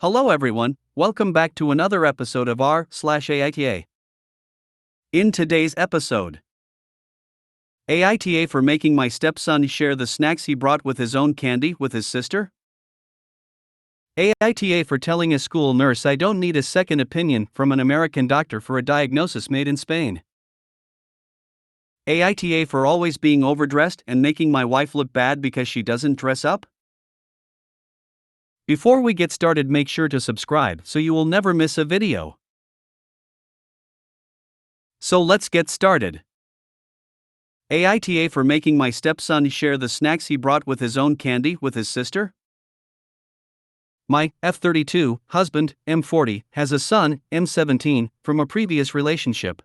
Hello everyone, welcome back to another episode of r/AITA. In today's episode, AITA for making my stepson share the snacks he brought with his own candy with his sister? AITA for telling a school nurse I don't need a second opinion from an American doctor for a diagnosis made in Spain. AITA for always being overdressed and making my wife look bad because she doesn't dress up? Before we get started, make sure to subscribe so you will never miss a video. So let's get started. AITA for making my stepson share the snacks he brought with his own candy with his sister? My F32 husband, M40, has a son, M17, from a previous relationship.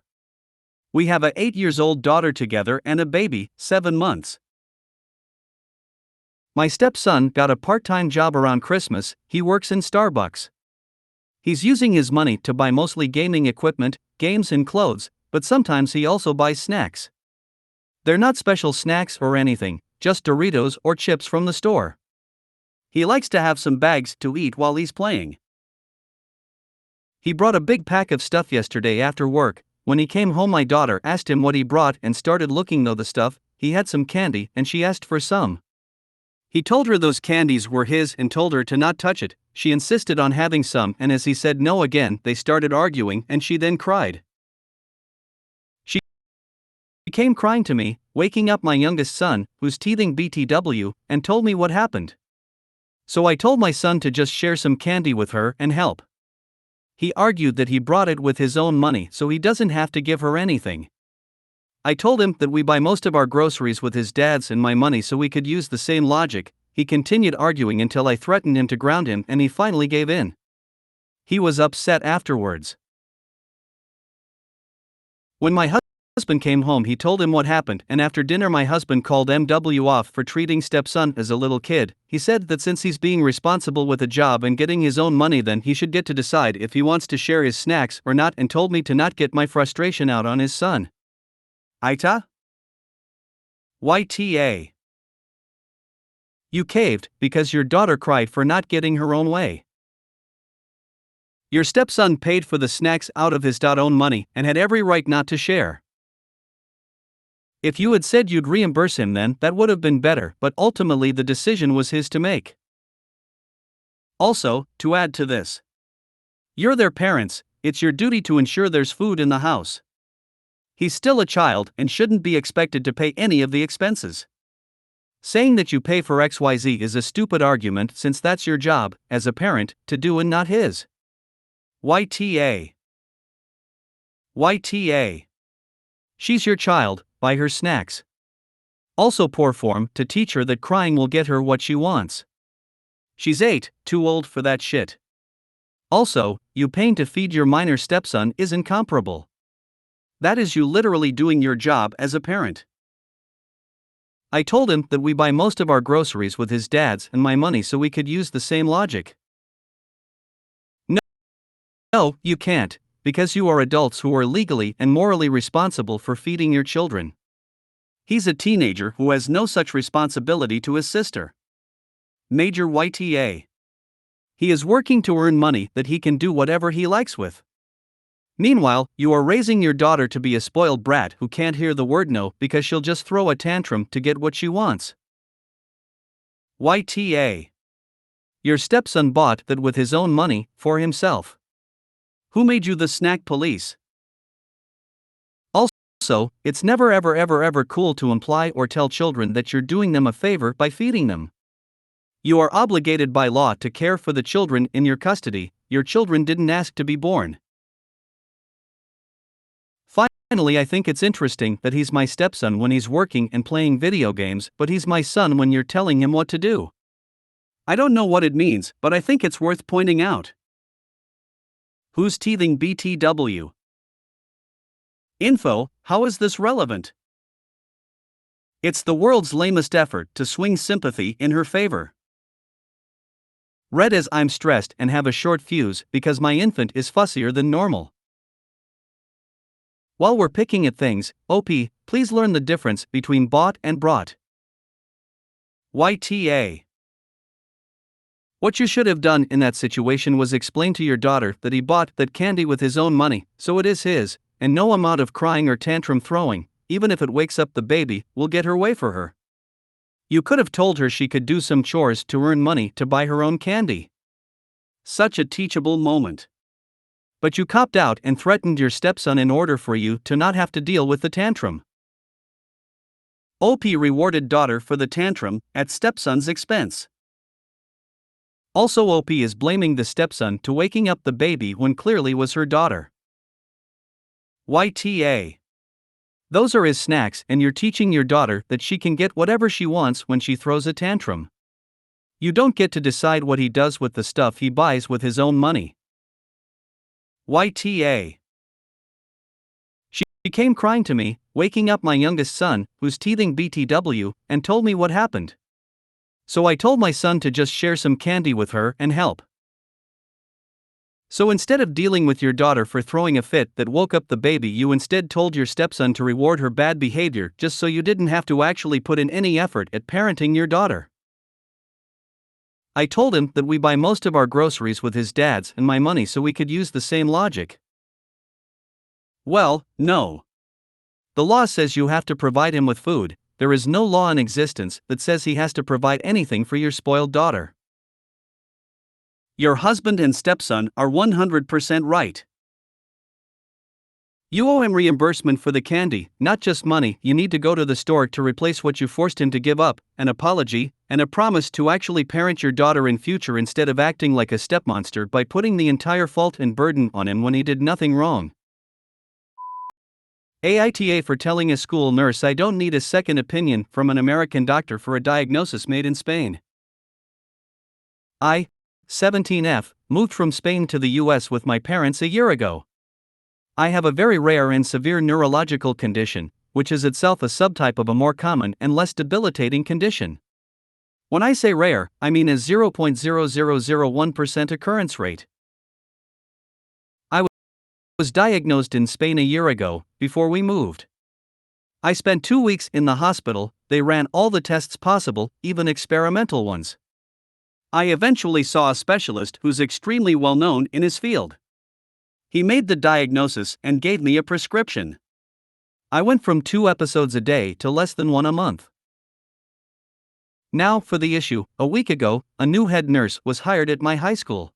We have a 8-year-old daughter together and a baby, 7 months. My stepson got a part-time job around Christmas. He works in Starbucks. He's using his money to buy mostly gaming equipment, games and clothes, but sometimes he also buys snacks. They're not special snacks or anything, just Doritos or chips from the store. He likes to have some bags to eat while he's playing. He brought a big pack of stuff yesterday after work. When he came home, my daughter asked him what he brought and started looking through the stuff. He had some candy and she asked for some. He told her those candies were his and told her to not touch it. She insisted on having some, and as he said no again, they started arguing and she then cried. She came crying to me, waking up my youngest son, who's teething BTW, and told me what happened. So I told my son to just share some candy with her and help. He argued that he brought it with his own money so he doesn't have to give her anything. I told him that we buy most of our groceries with his dad's and my money so we could use the same logic. He continued arguing until I threatened him to ground him and he finally gave in. He was upset afterwards. When my husband came home, he told him what happened, and after dinner my husband called MW off for treating stepson as a little kid. He said that since he's being responsible with a job and getting his own money, then he should get to decide if he wants to share his snacks or not, and told me to not get my frustration out on his son. AITA? YTA. You caved because your daughter cried for not getting her own way. Your stepson paid for the snacks out of his own money and had every right not to share. If you had said you'd reimburse him, then that would have been better, but ultimately the decision was his to make. Also, to add to this, you're their parents, it's your duty to ensure there's food in the house. He's still a child and shouldn't be expected to pay any of the expenses. Saying that you pay for XYZ is a stupid argument since that's your job, as a parent, to do and not his. YTA. YTA. She's your child, buy her snacks. Also poor form to teach her that crying will get her what she wants. She's 8, too old for that shit. Also, you paying to feed your minor stepson isn't comparable. That is you literally doing your job as a parent. I told him that we buy most of our groceries with his dad's and my money so we could use the same logic. No, you can't, because you are adults who are legally and morally responsible for feeding your children. He's a teenager who has no such responsibility to his sister. Major YTA. He is working to earn money that he can do whatever he likes with. Meanwhile, you are raising your daughter to be a spoiled brat who can't hear the word no because she'll just throw a tantrum to get what she wants. YTA. Your stepson bought that with his own money, for himself. Who made you the snack police? Also, it's never ever cool to imply or tell children that you're doing them a favor by feeding them. You are obligated by law to care for the children in your custody. Your children didn't ask to be born. Finally, I think it's interesting that he's my stepson when he's working and playing video games, but he's my son when you're telling him what to do. I don't know what it means, but I think it's worth pointing out. Who's teething BTW? Info, how is this relevant? It's the world's lamest effort to swing sympathy in her favor. Read as I'm stressed and have a short fuse because my infant is fussier than normal. While we're picking at things, OP, please learn the difference between bought and brought. YTA. What you should have done in that situation was explain to your daughter that he bought that candy with his own money, so it is his, and no amount of crying or tantrum throwing, even if it wakes up the baby, will get her way for her. You could have told her she could do some chores to earn money to buy her own candy. Such a teachable moment. But you copped out and threatened your stepson in order for you to not have to deal with the tantrum. OP rewarded daughter for the tantrum at stepson's expense. Also, OP is blaming the stepson to waking up the baby when clearly was her daughter. YTA. Those are his snacks, and you're teaching your daughter that she can get whatever she wants when she throws a tantrum. You don't get to decide what he does with the stuff he buys with his own money. YTA. She came crying to me, waking up my youngest son, who's teething BTW, and told me what happened. So I told my son to just share some candy with her and help. So instead of dealing with your daughter for throwing a fit that woke up the baby, you instead told your stepson to reward her bad behavior just so you didn't have to actually put in any effort at parenting your daughter. I told him that we buy most of our groceries with his dad's and my money, so we could use the same logic. Well, no. The law says you have to provide him with food. There is no law in existence that says he has to provide anything for your spoiled daughter. Your husband and stepson are 100% right. You owe him reimbursement for the candy, not just money. You need to go to the store to replace what you forced him to give up, an apology, and a promise to actually parent your daughter in future instead of acting like a stepmonster by putting the entire fault and burden on him when he did nothing wrong. AITA for telling a school nurse I don't need a second opinion from an American doctor for a diagnosis made in Spain. I, 17F, moved from Spain to the US with my parents a year ago. I have a very rare and severe neurological condition, which is itself a subtype of a more common and less debilitating condition. When I say rare, I mean a 0.0001% occurrence rate. I was diagnosed in Spain a year ago, before we moved. I spent 2 weeks in the hospital. They ran all the tests possible, even experimental ones. I eventually saw a specialist who's extremely well known in his field. He made the diagnosis and gave me a prescription. I went from 2 episodes a day to less than 1 a month. Now for the issue. A week ago, a new head nurse was hired at my high school.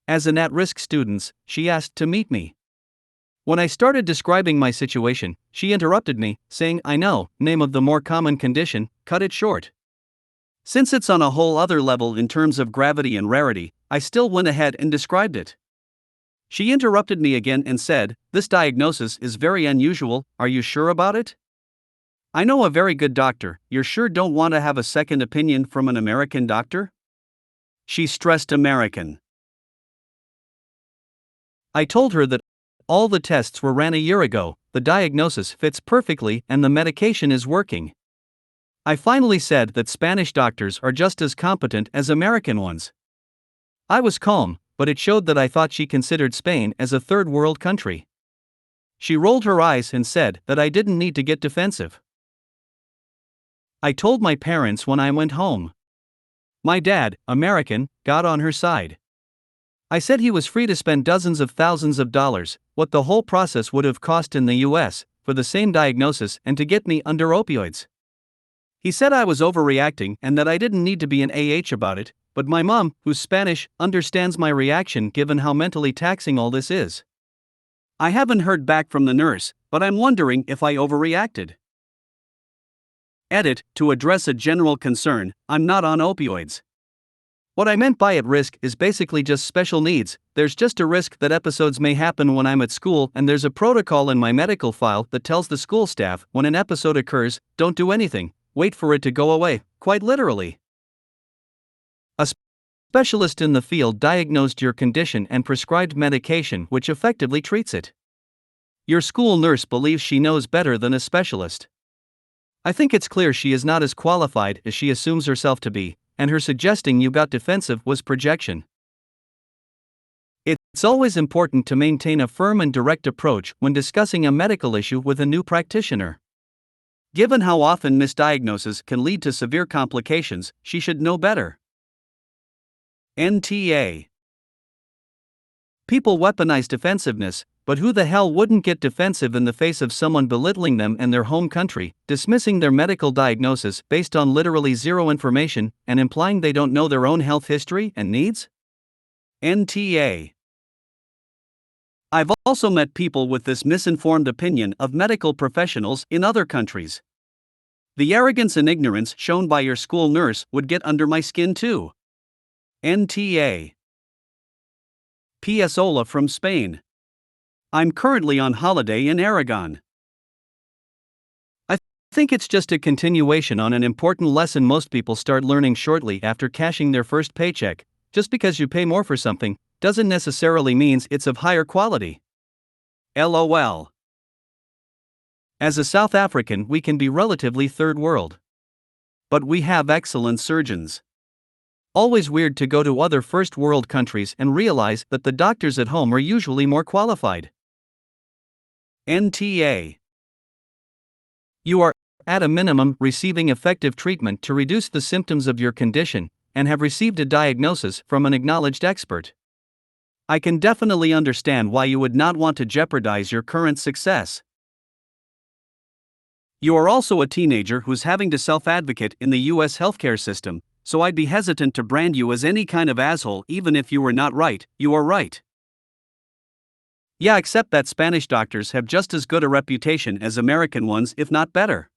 As an at-risk student, she asked to meet me. When I started describing my situation, she interrupted me, saying, "I know, name of the more common condition, cut it short." Since it's on a whole other level in terms of gravity and rarity, I still went ahead and described it. She interrupted me again and said, "This diagnosis is very unusual, are you sure about it? I know a very good doctor, you're sure don't want to have a second opinion from an American doctor?" She stressed American. I told her that all the tests were ran a year ago, the diagnosis fits perfectly, and the medication is working. I finally said that Spanish doctors are just as competent as American ones. I was calm, but it showed that I thought she considered Spain as a third world country. She rolled her eyes and said that I didn't need to get defensive. I told my parents when I went home. My dad, American, got on her side. I said he was free to spend dozens of thousands of dollars, what the whole process would have cost in the US, for the same diagnosis and to get me under opioids. He said I was overreacting and that I didn't need to be an AH about it, but my mom, who's Spanish, understands my reaction given how mentally taxing all this is. I haven't heard back from the nurse, but I'm wondering if I overreacted. Edit, to address a general concern, I'm not on opioids. What I meant by at risk is basically just special needs. There's just a risk that episodes may happen when I'm at school, and there's a protocol in my medical file that tells the school staff when an episode occurs, don't do anything, wait for it to go away, quite literally. A specialist in the field diagnosed your condition and prescribed medication which effectively treats it. Your school nurse believes she knows better than a specialist. I think it's clear she is not as qualified as she assumes herself to be, and her suggesting you got defensive was projection. It's always important to maintain a firm and direct approach when discussing a medical issue with a new practitioner. Given how often misdiagnosis can lead to severe complications, she should know better. NTA. People weaponize defensiveness, but who the hell wouldn't get defensive in the face of someone belittling them and their home country, dismissing their medical diagnosis based on literally zero information, and implying they don't know their own health history and needs? NTA. I've also met people with this misinformed opinion of medical professionals in other countries. The arrogance and ignorance shown by your school nurse would get under my skin too. NTA. P.S. Ola from Spain. I'm currently on holiday in Aragon. I think it's just a continuation on an important lesson most people start learning shortly after cashing their first paycheck. Just because you pay more for something doesn't necessarily mean it's of higher quality. LOL. As a South African, we can be relatively third world. But we have excellent surgeons. Always weird to go to other first world countries and realize that the doctors at home are usually more qualified. NTA. You are, at a minimum, receiving effective treatment to reduce the symptoms of your condition, and have received a diagnosis from an acknowledged expert. I can definitely understand why you would not want to jeopardize your current success. You are also a teenager who's having to self-advocate in the US healthcare system, so I'd be hesitant to brand you as any kind of asshole even if you were not right. You are right. Yeah, except that Spanish doctors have just as good a reputation as American ones, if not better.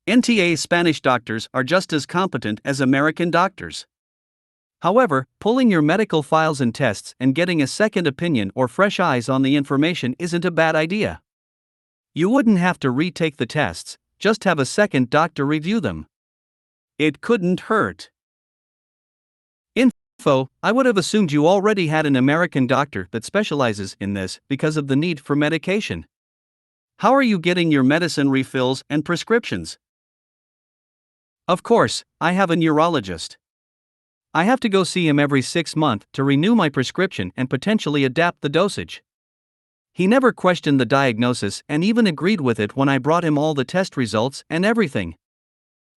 NTA. Spanish doctors are just as competent as American doctors. However, pulling your medical files and tests and getting a second opinion or fresh eyes on the information isn't a bad idea. You wouldn't have to retake the tests, just have a second doctor review them. It couldn't hurt. Info. I would have assumed you already had an American doctor that specializes in this because of the need for medication. How are you getting your medicine refills and prescriptions? Of course, I have a neurologist. I have to go see him every 6 months to renew my prescription and potentially adapt the dosage. He never questioned the diagnosis and even agreed with it when I brought him all the test results and everything.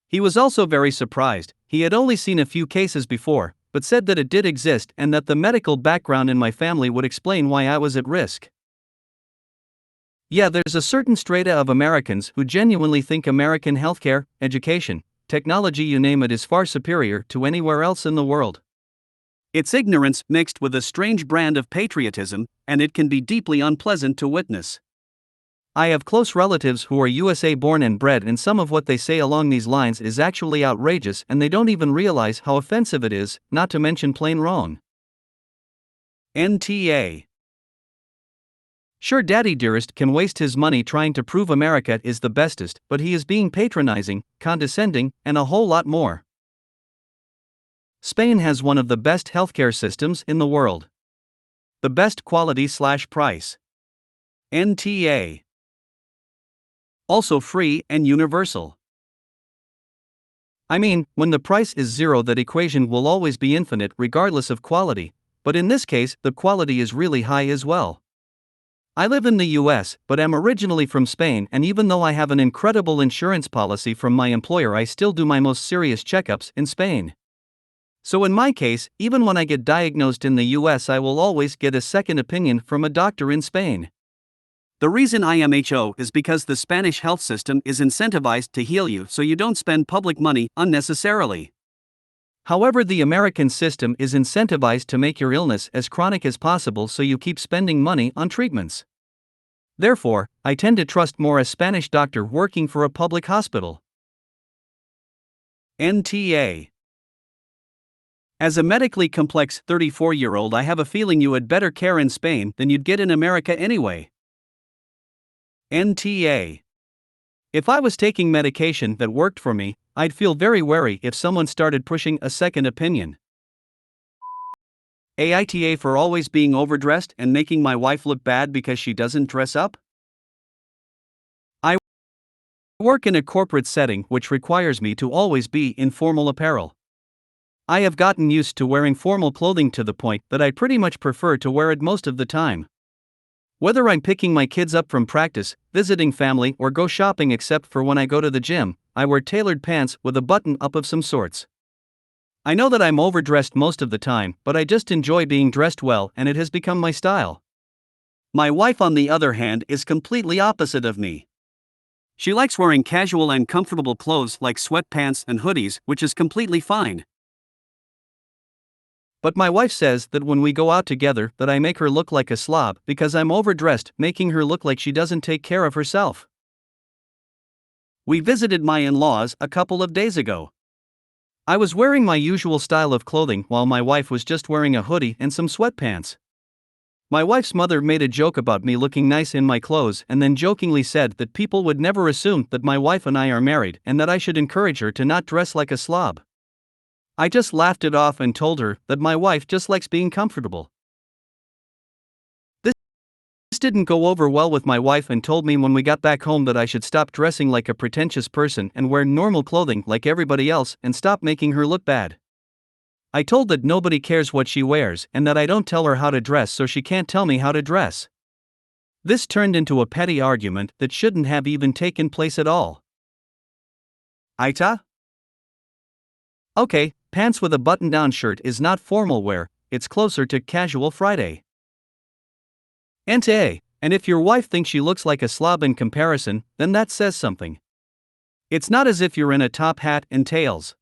He was also very surprised. He had only seen a few cases before, but said that it did exist and that the medical background in my family would explain why I was at risk. Yeah, there's a certain strata of Americans who genuinely think American healthcare, education, technology, you name it, is far superior to anywhere else in the world. It's ignorance mixed with a strange brand of patriotism, and it can be deeply unpleasant to witness. I have close relatives who are USA born and bred, and some of what they say along these lines is actually outrageous, and they don't even realize how offensive it is, not to mention plain wrong. NTA. Sure, Daddy Dearest can waste his money trying to prove America is the bestest, but he is being patronizing, condescending, and a whole lot more. Spain has one of the best healthcare systems in the world. The best quality/price. NTA. Also free and universal. I mean, when the price is zero, that equation will always be infinite regardless of quality, but in this case, the quality is really high as well. I live in the US, but am originally from Spain, and even though I have an incredible insurance policy from my employer, I still do my most serious checkups in Spain. So in my case, even when I get diagnosed in the US, I will always get a second opinion from a doctor in Spain. The reason IMHO is because the Spanish health system is incentivized to heal you so you don't spend public money unnecessarily. However, the American system is incentivized to make your illness as chronic as possible so you keep spending money on treatments. Therefore, I tend to trust more a Spanish doctor working for a public hospital. NTA. As a medically complex 34-year-old, I have a feeling you had better care in Spain than you'd get in America anyway. NTA. If I was taking medication that worked for me, I'd feel very wary if someone started pushing a second opinion. AITA for always being overdressed and making my wife look bad because she doesn't dress up? I work in a corporate setting which requires me to always be in formal apparel. I have gotten used to wearing formal clothing to the point that I pretty much prefer to wear it most of the time. Whether I'm picking my kids up from practice, visiting family, or go shopping, except for when I go to the gym, I wear tailored pants with a button up of some sorts. I know that I'm overdressed most of the time, but I just enjoy being dressed well and it has become my style. My wife, on the other hand, is completely opposite of me. She likes wearing casual and comfortable clothes like sweatpants and hoodies, which is completely fine. But my wife says that when we go out together that I make her look like a slob because I'm overdressed, making her look like she doesn't take care of herself. We visited my in-laws a couple of days ago. I was wearing my usual style of clothing while my wife was just wearing a hoodie and some sweatpants. My wife's mother made a joke about me looking nice in my clothes and then jokingly said that people would never assume that my wife and I are married and that I should encourage her to not dress like a slob. I just laughed it off and told her that my wife just likes being comfortable. This didn't go over well with my wife and told me when we got back home that I should stop dressing like a pretentious person and wear normal clothing like everybody else and stop making her look bad. I told that nobody cares what she wears and that I don't tell her how to dress so she can't tell me how to dress. This turned into a petty argument that shouldn't have even taken place at all. AITA? Okay, pants with a button-down shirt is not formal wear, it's closer to casual Friday. AITA, and if your wife thinks she looks like a slob in comparison, then that says something. It's not as if you're in a top hat and tails.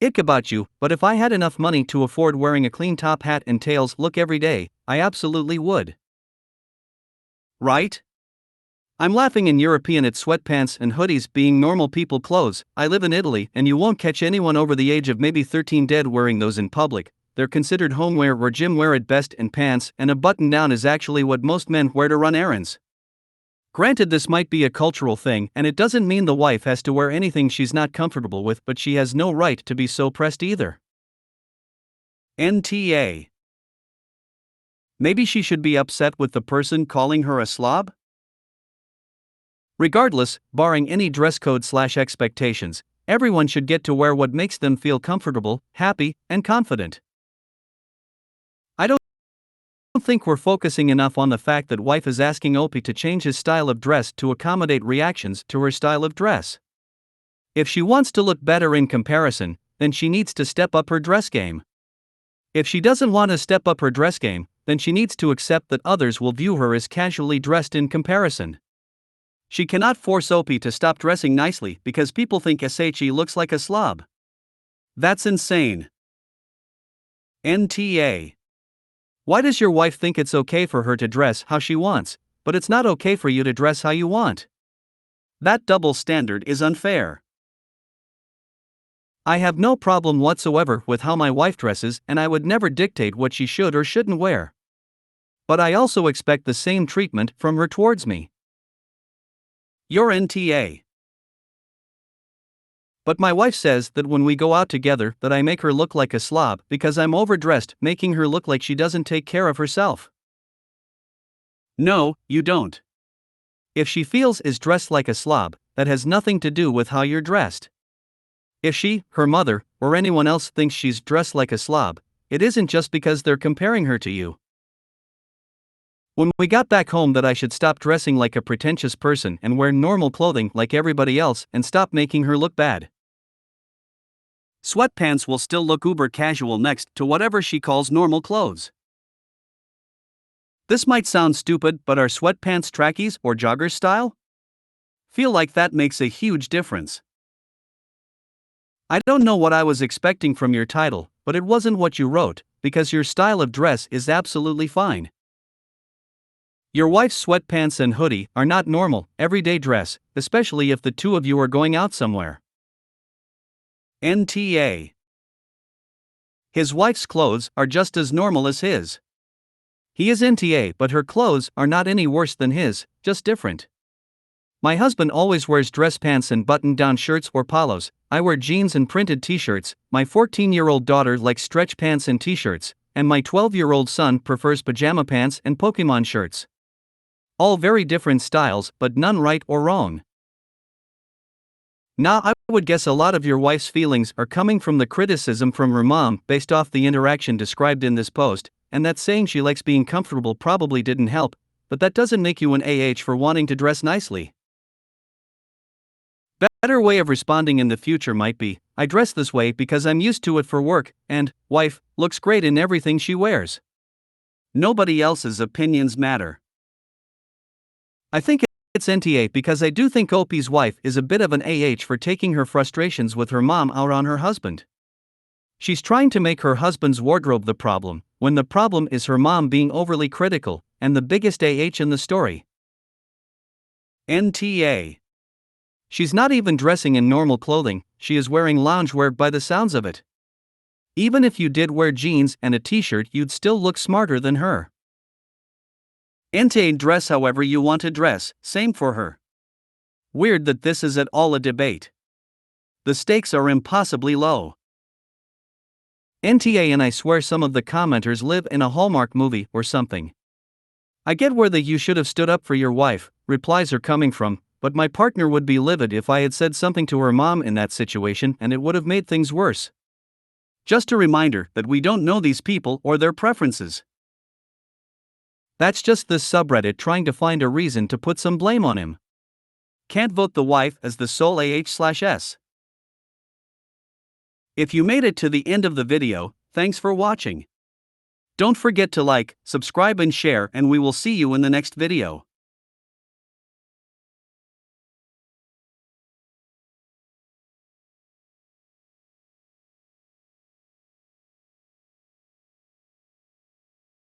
Ick about you, but if I had enough money to afford wearing a clean top hat and tails look every day, I absolutely would. Right? I'm laughing in European at sweatpants and hoodies being normal people clothes. I live in Italy and you won't catch anyone over the age of maybe 13 dead wearing those in public. They're considered homewear or gym wear at best, and pants and a button down is actually what most men wear to run errands. Granted, this might be a cultural thing and it doesn't mean the wife has to wear anything she's not comfortable with, but she has no right to be so pressed either. NTA. Maybe she should be upset with the person calling her a slob? Regardless, barring any dress code/expectations, everyone should get to wear what makes them feel comfortable, happy, and confident. I don't think we're focusing enough on the fact that wife is asking Opie to change his style of dress to accommodate reactions to her style of dress. If she wants to look better in comparison, then she needs to step up her dress game. If she doesn't want to step up her dress game, then she needs to accept that others will view her as casually dressed in comparison. She cannot force Opie to stop dressing nicely because people think she looks like a slob. That's insane. NTA. Why does your wife think it's okay for her to dress how she wants, but it's not okay for you to dress how you want? That double standard is unfair. I have no problem whatsoever with how my wife dresses, and I would never dictate what she should or shouldn't wear. But I also expect the same treatment from her towards me. Your NTA. But my wife says that when we go out together that I make her look like a slob because I'm overdressed, making her look like she doesn't take care of herself. No, you don't. If she feels is dressed like a slob, that has nothing to do with how you're dressed. If she, her mother, or anyone else thinks she's dressed like a slob, it isn't just because they're comparing her to you. When we got back home that I should stop dressing like a pretentious person and wear normal clothing like everybody else and stop making her look bad. Sweatpants will still look uber casual next to whatever she calls normal clothes. This might sound stupid, but are sweatpants trackies or joggers style? Feel like that makes a huge difference. I don't know what I was expecting from your title, but it wasn't what you wrote, because your style of dress is absolutely fine. Your wife's sweatpants and hoodie are not normal, everyday dress, especially if the two of you are going out somewhere. NTA. His wife's clothes are just as normal as his. He is NTA, but her clothes are not any worse than his, just different. My husband always wears dress pants and button-down shirts or polos. I wear jeans and printed t-shirts. My 14-year-old daughter likes stretch pants and t-shirts, and my 12-year-old son prefers pajama pants and Pokemon shirts. All very different styles, but none right or wrong. Now, I would guess a lot of your wife's feelings are coming from the criticism from her mom based off the interaction described in this post, and that saying she likes being comfortable probably didn't help, but that doesn't make you an for wanting to dress nicely. Better way of responding in the future might be, I dress this way because I'm used to it for work, and, wife, looks great in everything she wears. Nobody else's opinions matter. I think it's NTA because I do think Opie's wife is a bit of an AH for taking her frustrations with her mom out on her husband. She's trying to make her husband's wardrobe the problem, when the problem is her mom being overly critical, and the biggest AH in the story. NTA. She's not even dressing in normal clothing, she is wearing loungewear by the sounds of it. Even if you did wear jeans and a t-shirt, you'd still look smarter than her. NTA. Dress however you want to dress, same for her. Weird that this is at all a debate. The stakes are impossibly low. NTA. And I swear some of the commenters live in a Hallmark movie or something. I get where the "you should have stood up for your wife" replies are coming from, but my partner would be livid if I had said something to her mom in that situation and it would have made things worse. Just a reminder that we don't know these people or their preferences. That's just this subreddit trying to find a reason to put some blame on him. Can't vote the wife as the sole AH/S. If you made it to the end of the video, thanks for watching. Don't forget to like, subscribe and share, and we will see you in the next video.